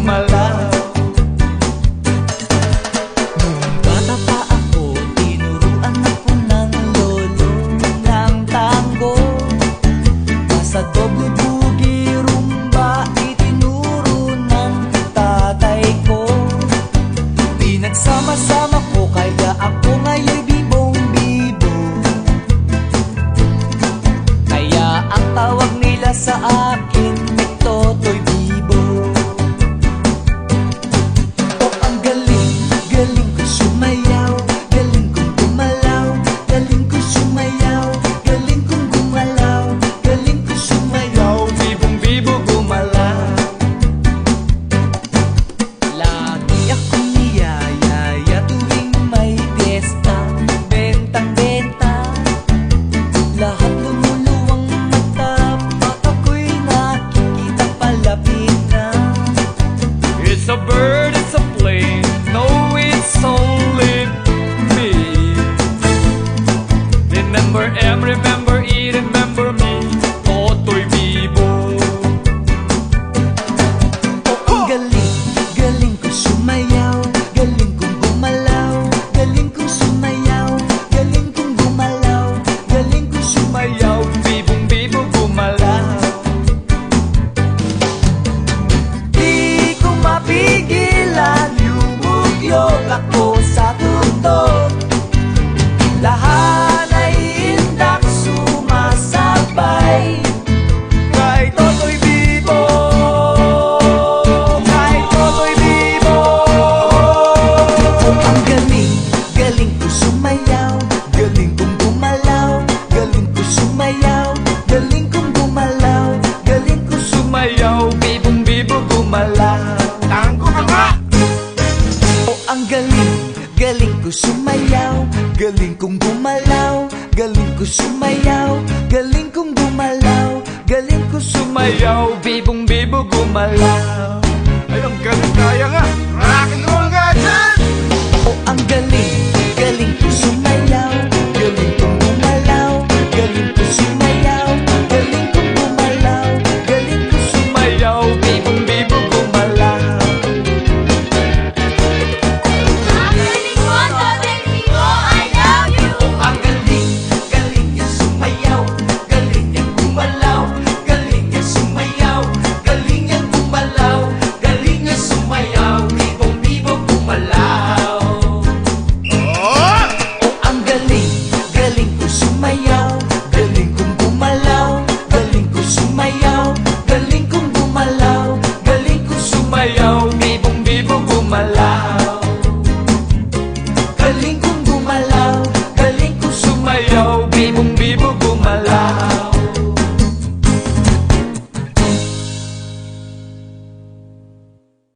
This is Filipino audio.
gumalaw. Nung bata pa ako, tinuruan ako ng lolo ng tango. Sa doble bugi rumba, itinuro ng tatay ko. Pinagsama-sama ko, kaya ako ngayon'y bibong-bibo. Kaya ang tawag nila sa akin, Totoy Bibo. Oh, ang galing, galing ko sumayaw, galing kong gumalaw, galing ko sumayaw, galing kong gumalaw, galing ko sumayaw, Bibong-bibo gumalaw. lagi akong niyayaya tuwing may piyesta, bentang-benta, lahat lumuluwang mata, pag ako'y nakikita palapit na. It's a bird, it's a plane, no, it's only me. Remember M, remember E, remember me, Totoy Bibo. Oh, ang galing, galing ko sumayaw, galing kong gumalaw, galing kong sumayaw, galing kong gumalaw, galing kong sumayaw. Bibong-bibo gumalaw. Di ko mapigilan, yumugyok ako sa tutok. Lahat ay indak sumasabay kay Totoy Bibo, kay Totoy Bibo. Oh, ang galing, galing ko sumayaw, galing kong gumalaw, galing ko sumayaw, galing kong gumalaw, galing ko Sumayaw, bibong-bibo gumalaw. Tango ka nga! Oh, ang galing, galing ko sumayaw, galing kong gumalaw, galing ko sumayaw, galing kong gumalaw, galing ko sumayaw. Sumayaw, bibong-bibo gumalaw.